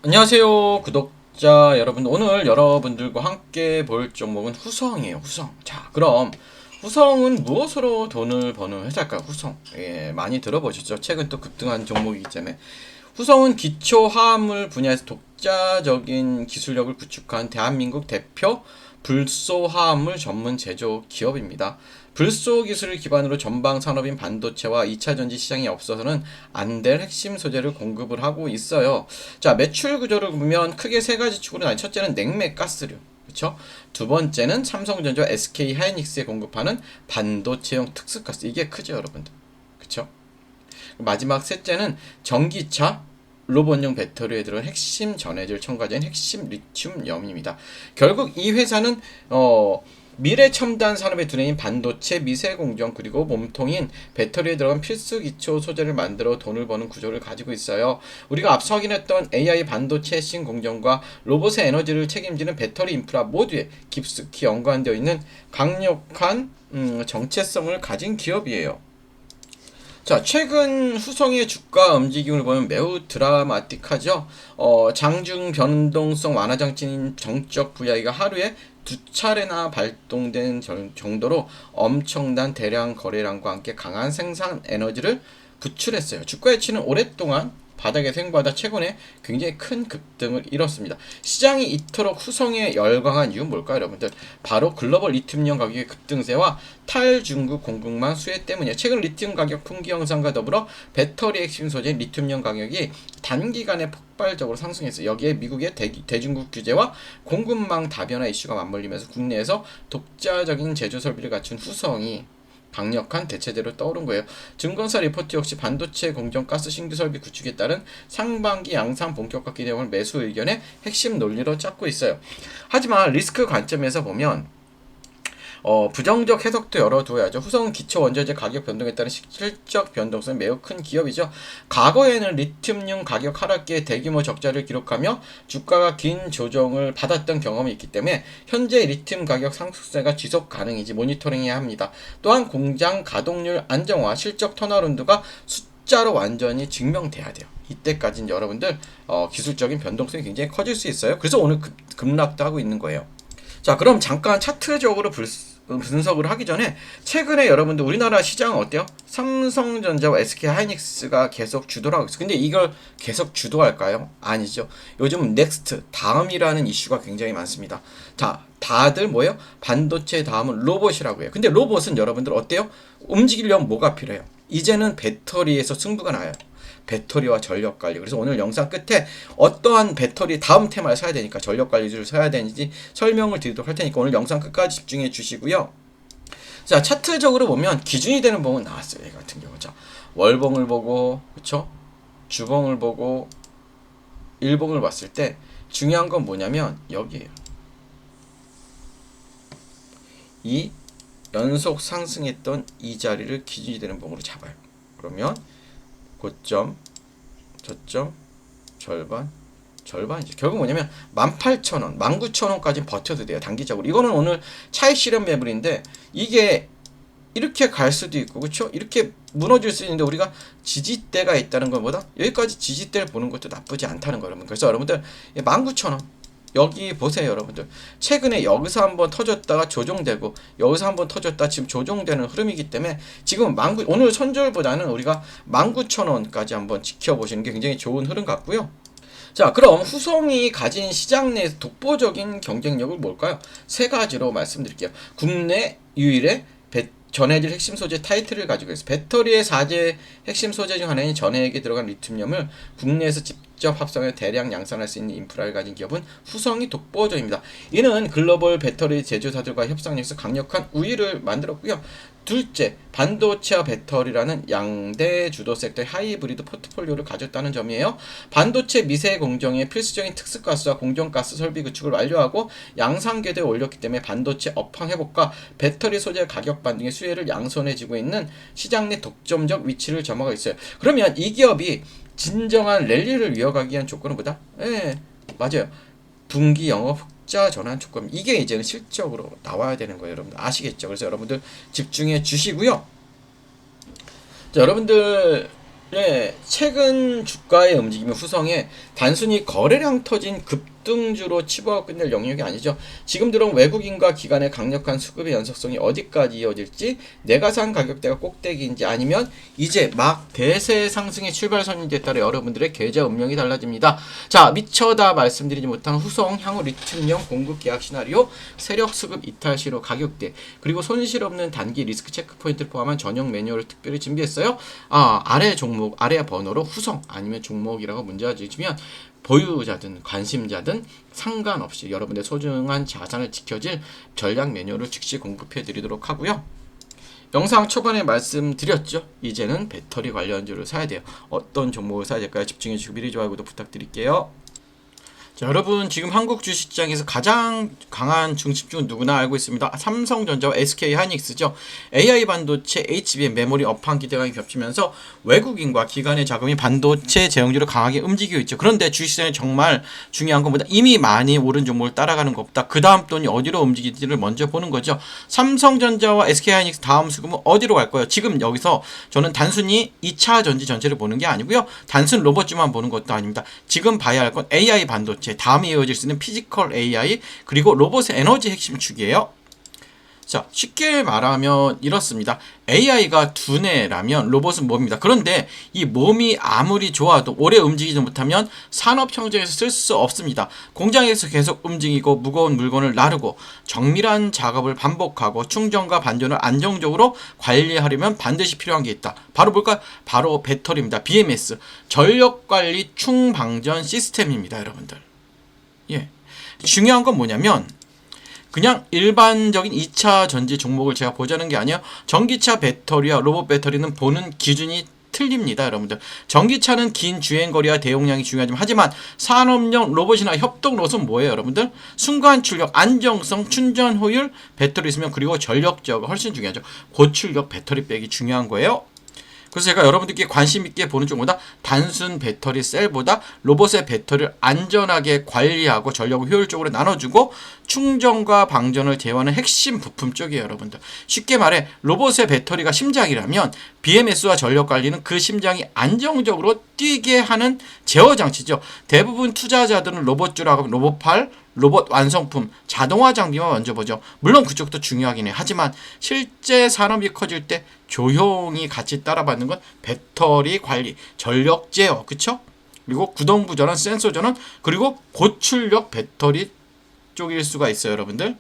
안녕하세요, 구독자 여러분. 오늘 여러분들과 함께 볼 종목은 후성이에요. 후성. 자, 그럼 후성은 무엇으로 돈을 버는 회사일까요? 후성. 예, 많이 들어보셨죠? 최근 또 급등한 종목이기 때문에. 후성은 기초 화합물 분야에서 독자적인 기술력을 구축한 대한민국 대표 불소 화합물 전문 제조 기업입니다. 불소 기술을 기반으로 전방 산업인 반도체와 2차 전지 시장에 없어서는 안 될 핵심 소재를 공급을 하고 있어요. 자, 매출 구조를 보면 크게 세 가지 축으로 나뉘. 첫째는 냉매 가스류. 그렇죠? 두 번째는 삼성전자, SK 하이닉스에 공급하는 반도체용 특수가스. 이게 크죠, 여러분들. 그렇죠? 마지막 셋째는 전기차, 로봇용 배터리에 들어간 핵심 전해질 첨가제인 핵심 리튬염입니다. 결국 이 회사는 미래 첨단 산업의 두뇌인 반도체, 미세 공정 그리고 몸통인 배터리에 들어간 필수 기초 소재를 만들어 돈을 버는 구조를 가지고 있어요. 우리가 앞서 확인했던 AI 반도체 핵심 공정과 로봇의 에너지를 책임지는 배터리 인프라 모두에 깊숙이 연관되어 있는 강력한 정체성을 가진 기업이에요. 자, 최근 후성의 주가 움직임을 보면 매우 드라마틱하죠. 장중 변동성 완화 장치인 정적 VI가 하루에 두 차례나 발동된 정도로 엄청난 대량 거래량과 함께 강한 생산 에너지를 부출했어요. 주가 가치는 오랫동안 바닥에서 횡보하다 최근에 굉장히 큰 급등을 이뤘습니다. 시장이 이토록 후성에 열광한 이유는 뭘까요, 여러분들? 바로 글로벌 리튬이온 가격의 급등세와 탈중국 공급망 수혜 때문이에요. 최근 리튬 가격 풍기 형상과 더불어 배터리 핵심 소재인 리튬이온 가격이 단기간에 폭발적으로 상승했어요. 여기에 미국의 대중국 규제와 공급망 다변화 이슈가 맞물리면서 국내에서 독자적인 제조 설비를 갖춘 후성이 강력한 대체제로 떠오른 거예요. 증권사 리포트 역시 반도체 공정 가스 신규 설비 구축에 따른 상반기 양상 본격화 기대감을 매수 의견의 핵심 논리로 잡고 있어요. 하지만 리스크 관점에서 보면 부정적 해석도 열어두어야죠. 후성은 기초 원자재 가격 변동에 따른 실적 변동성이 매우 큰 기업이죠. 과거에는 리튬륨 가격 하락기에 대규모 적자를 기록하며 주가가 긴 조정을 받았던 경험이 있기 때문에 현재 리튬 가격 상승세가 지속 가능인지 모니터링해야 합니다. 또한 공장 가동률 안정화, 실적 턴어라운드가 숫자로 완전히 증명돼야 돼요. 이때까지는 여러분들 기술적인 변동성이 굉장히 커질 수 있어요. 그래서 오늘 급락도 하고 있는 거예요. 자, 그럼 잠깐 차트적으로 분석을 하기 전에 최근에 여러분들 우리나라 시장은 어때요? 삼성전자와 SK 하이닉스가 계속 주도를 하고 있어요. 근데 이걸 계속 주도할까요? 아니죠. 요즘 넥스트, 다음이라는 이슈가 굉장히 많습니다. 자, 다들 뭐예요? 반도체 다음은 로봇이라고 해요. 근데 로봇은 여러분들 어때요? 움직이려면 뭐가 필요해요? 이제는 배터리에서 승부가 나요. 배터리와 전력 관리. 그래서 오늘 영상 끝에 어떠한 배터리 다음 테마를 사야 되니까 전력 관리를 사야 되는지 설명을 드리도록 할 테니까 오늘 영상 끝까지 집중해 주시고요. 자, 차트적으로 보면 기준이 되는 봉은 나왔어요. 이 같은 경우. 자, 월봉을 보고, 그쵸? 주봉을 보고, 일봉을 봤을 때 중요한 건 뭐냐면 여기에요. 이 연속 상승했던 이 자리를 기준이 되는 봉으로 잡아요. 그러면 고점, 저점, 절반, 절반이죠. 결국 뭐냐면 18,000원, 19,000원까지 버텨도 돼요. 단기적으로. 이거는 오늘 차익 실현 매물인데 이게 이렇게 갈 수도 있고, 그렇죠? 이렇게 무너질 수 있는데 우리가 지지대가 있다는 것보다 여기까지 지지대를 보는 것도 나쁘지 않다는 거예요. 그래서 여러분들 19,000원 여기 보세요, 여러분들. 최근에 여기서 한번 터졌다가 조정되고 여기서 한번 터졌다 지금 조정되는 흐름이기 때문에 지금 오늘 손절보다는 우리가 19,000원까지 한번 지켜보시는 게 굉장히 좋은 흐름 같고요. 자, 그럼 후성이 가진 시장 내에서 독보적인 경쟁력은 뭘까요? 세 가지로 말씀드릴게요. 국내 유일의 전해질 핵심 소재 타이틀을 가지고 있어요. 배터리의 4재 핵심 소재 중 하나인 전해액에 들어간 리튬염을 국내에서 직접 합성해 대량 양산할 수 있는 인프라를 가진 기업은 후성이 독보적입니다. 이는 글로벌 배터리 제조사들과 협상력에서 강력한 우위를 만들었고요. 둘째, 반도체와 배터리라는 양대 주도 섹터의 하이브리드 포트폴리오를 가졌다는 점이에요. 반도체 미세 공정의 필수적인 특수가스와 공정가스 설비 구축을 완료하고 양산 궤도에 올렸기 때문에 반도체 업황 회복과 배터리 소재 가격 반등의 수혜를 양손해지고 있는 시장 내 독점적 위치를 점하고 있어요. 그러면 이 기업이 진정한 랠리를 이어가기 위한 조건은 뭐다? 예, 맞아요. 분기 영업 흑자 전환 조건. 이게 이제는 실적으로 나와야 되는 거예요. 여러분들 아시겠죠? 그래서 여러분들 집중해 주시고요. 자, 여러분들 네, 최근 주가의 움직임은 후성에 단순히 거래량 터진 급등주로 치부하고 끝낼 영역이 아니죠. 지금 들어온 외국인과 기관의 강력한 수급의 연속성이 어디까지 이어질지, 내가 산 가격대가 꼭대기인지 아니면 이제 막 대세 상승의 출발선인지에 따라 여러분들의 계좌 운명이 달라집니다. 자, 미처 다 말씀드리지 못한 후성 향후 리튬형 공급 계약 시나리오, 세력 수급 이탈 시로 가격대, 그리고 손실 없는 단기 리스크 체크 포인트를 포함한 전용 매뉴얼을 특별히 준비했어요. 아래 종목 아래 번호로 후성 아니면 종목이라고 문제가 지으시면 보유자든 관심자든 상관없이 여러분의 소중한 자산을 지켜질 전략 매뉴얼을 즉시 공급해 드리도록 하고요. 영상 초반에 말씀드렸죠. 이제는 배터리 관련주를 사야 돼요. 어떤 종목을 사야 될까요? 집중해 주시고 미리 좋아요 구독 부탁드릴게요. 자, 여러분 지금 한국 주식시장에서 가장 강한 중심주는 누구나 알고 있습니다. 삼성전자와 SK하이닉스죠. AI 반도체, HBM, 메모리 업황 기대감이 겹치면서 외국인과 기관의 자금이 반도체 제형주를 강하게 움직이고 있죠. 그런데 주식시장에 정말 중요한 것보다 이미 많이 오른 종목을 따라가는 것보다 그 다음 돈이 어디로 움직일지를 먼저 보는 거죠. 삼성전자와 SK하이닉스 다음 수급은 어디로 갈까요? 지금 여기서 저는 단순히 2차 전지 전체를 보는 게 아니고요. 단순 로봇주만 보는 것도 아닙니다. 지금 봐야 할 건 AI 반도체, 다음에 이어질 수 있는 피지컬 AI, 그리고 로봇의 에너지 핵심 축이에요. 자, 쉽게 말하면 이렇습니다. AI가 두뇌라면 로봇은 몸입니다. 그런데 이 몸이 아무리 좋아도 오래 움직이지 못하면 산업 현장에서 쓸 수 없습니다. 공장에서 계속 움직이고 무거운 물건을 나르고 정밀한 작업을 반복하고 충전과 반전을 안정적으로 관리하려면 반드시 필요한 게 있다. 바로 뭘까요? 바로 배터리입니다. BMS, 전력관리 충방전 시스템입니다, 여러분들. 예. 중요한 건 뭐냐면 그냥 일반적인 2차 전지 종목을 제가 보자는 게 아니에요. 전기차 배터리와 로봇 배터리는 보는 기준이 틀립니다, 여러분들. 전기차는 긴 주행거리와 대용량이 중요하지만 하지만 산업용 로봇이나 협동 로봇은 뭐예요, 여러분들? 순간 출력, 안정성, 충전 효율, 배터리 있으면 그리고 전력 제어가 훨씬 중요하죠. 고출력 배터리 백이 중요한 거예요. 그래서 제가 여러분들께 관심 있게 보는 쪽보다 단순 배터리 셀보다 로봇의 배터리를 안전하게 관리하고 전력을 효율적으로 나눠주고 충전과 방전을 제어하는 핵심 부품 쪽이에요, 여러분들. 쉽게 말해 로봇의 배터리가 심장이라면 BMS와 전력 관리는 그 심장이 안정적으로 뛰게 하는 제어 장치죠. 대부분 투자자들은 로봇주라고 하면 로봇팔, 로봇 완성품, 자동화 장비만 먼저 보죠. 물론 그쪽도 중요하긴 해. 하지만 실제 산업이 커질 때 조용히 같이 따라받는 건 배터리 관리, 전력 제어, 그쵸? 그리고 구동부 전원, 센서 전원, 그리고 고출력 배터리 쪽일 수가 있어요, 여러분들.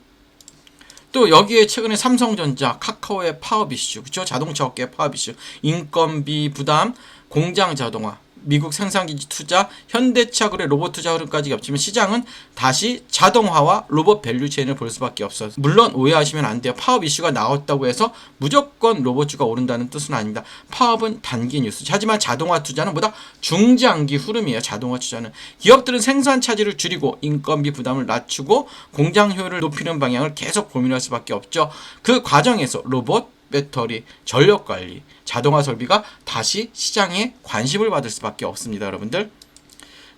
또 여기에 최근에 삼성전자, 카카오의 파업 이슈, 그쵸? 자동차 업계의 파업 이슈, 인건비 부담, 공장 자동화, 미국 생산기지 투자, 현대차 그래 로봇 투자 흐름까지 겹치면 시장은 다시 자동화와 로봇 밸류체인을 볼 수밖에 없어요. 물론 오해하시면 안 돼요. 파업 이슈가 나왔다고 해서 무조건 로봇주가 오른다는 뜻은 아닙니다. 파업은 단기 뉴스. 하지만 자동화 투자는 보다 중장기 흐름이에요. 자동화 투자는. 기업들은 생산 차질을 줄이고 인건비 부담을 낮추고 공장 효율을 높이는 방향을 계속 고민할 수밖에 없죠. 그 과정에서 로봇, 배터리, 전력관리, 자동화 설비가 다시 시장에 관심을 받을 수밖에 없습니다, 여러분들.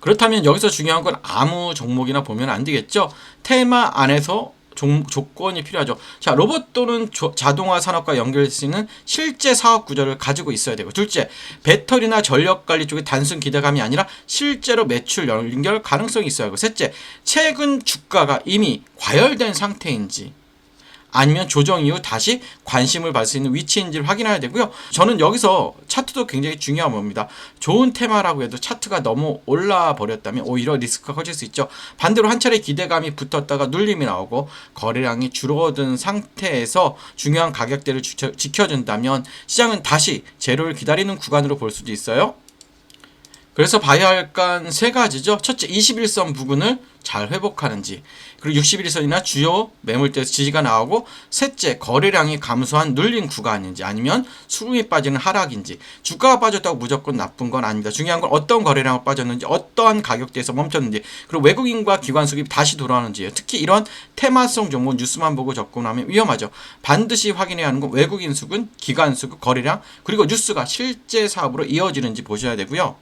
그렇다면 여기서 중요한 건 아무 종목이나 보면 안 되겠죠. 테마 안에서 조건이 필요하죠. 자, 로봇 또는 자동화 산업과 연결될 수 있는 실제 사업 구조를 가지고 있어야 되고, 둘째, 배터리나 전력 관리 쪽에 단순 기대감이 아니라 실제로 매출 연결 가능성이 있어야 하고, 셋째, 최근 주가가 이미 과열된 상태인지 아니면 조정 이후 다시 관심을 받을 수 있는 위치인지를 확인해야 되고요. 저는 여기서 차트도 굉장히 중요한 겁니다. 좋은 테마라고 해도 차트가 너무 올라 버렸다면 오히려 리스크가 커질 수 있죠. 반대로 한 차례 기대감이 붙었다가 눌림이 나오고 거래량이 줄어든 상태에서 중요한 가격대를 지켜준다면 시장은 다시 제로를 기다리는 구간으로 볼 수도 있어요. 그래서 봐야 할 건 세 가지죠. 첫째, 21선 부근을 잘 회복하는지, 그리고 61선이나 주요 매물대에서 지지가 나오고, 셋째, 거래량이 감소한 눌린 구간인지 아니면 수급이 빠지는 하락인지. 주가가 빠졌다고 무조건 나쁜 건 아닙니다. 중요한 건 어떤 거래량을 빠졌는지, 어떠한 가격대에서 멈췄는지, 그리고 외국인과 기관 수급이 다시 돌아오는지예요. 특히 이런 테마성 종목 뉴스만 보고 접근하면 위험하죠. 반드시 확인해야 하는 건 외국인 수급, 기관 수급, 거래량, 그리고 뉴스가 실제 사업으로 이어지는지 보셔야 되고요.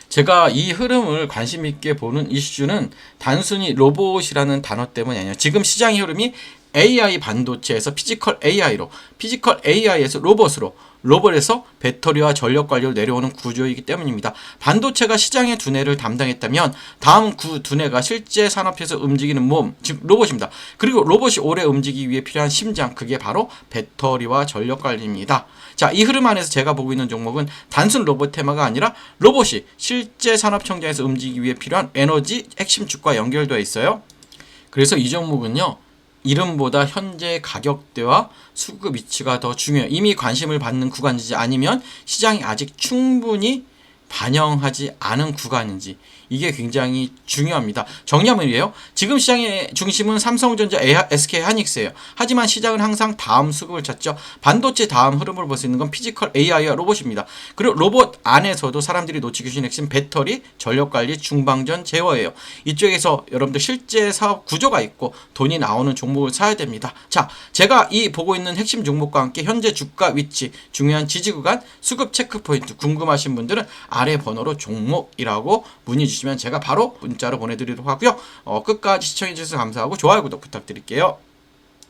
제가 이 흐름을 관심 있게 보는 이슈는 단순히 로봇이라는 단어 때문이 아니에요. 지금 시장의 흐름이 AI 반도체에서 피지컬 AI로, 피지컬 AI에서 로봇으로, 로봇에서 배터리와 전력 관리로 내려오는 구조이기 때문입니다. 반도체가 시장의 두뇌를 담당했다면 다음 그 두뇌가 실제 산업에서 움직이는 몸, 즉 로봇입니다. 그리고 로봇이 오래 움직이기 위해 필요한 심장, 그게 바로 배터리와 전력 관리입니다. 자, 이 흐름 안에서 제가 보고 있는 종목은 단순 로봇 테마가 아니라 로봇이 실제 산업 청정에서 움직이기 위해 필요한 에너지 핵심 축과 연결되어 있어요. 그래서 이 종목은요, 이름보다 현재 가격대와 수급 위치가 더 중요해요. 이미 관심을 받는 구간인지 아니면 시장이 아직 충분히 반영하지 않은 구간인지, 이게 굉장히 중요합니다. 정리하면이에요. 지금 시장의 중심은 삼성전자, SK하이닉스예요. 하지만 시장은 항상 다음 수급을 찾죠. 반도체 다음 흐름을 볼 수 있는 건 피지컬 AI와 로봇입니다. 그리고 로봇 안에서도 사람들이 놓치기 쉬운 핵심 배터리, 전력관리, 중방전, 제어예요. 이쪽에서 여러분들 실제 사업 구조가 있고 돈이 나오는 종목을 사야 됩니다. 자, 제가 이 보고 있는 핵심 종목과 함께 현재 주가 위치, 중요한 지지 구간, 수급 체크 포인트 궁금하신 분들은 아래 번호로 종목이라고 문의 주시면 제가 바로 문자로 보내드리도록 하고요. 끝까지 시청해주셔서 감사하고 좋아요, 구독 부탁드릴게요.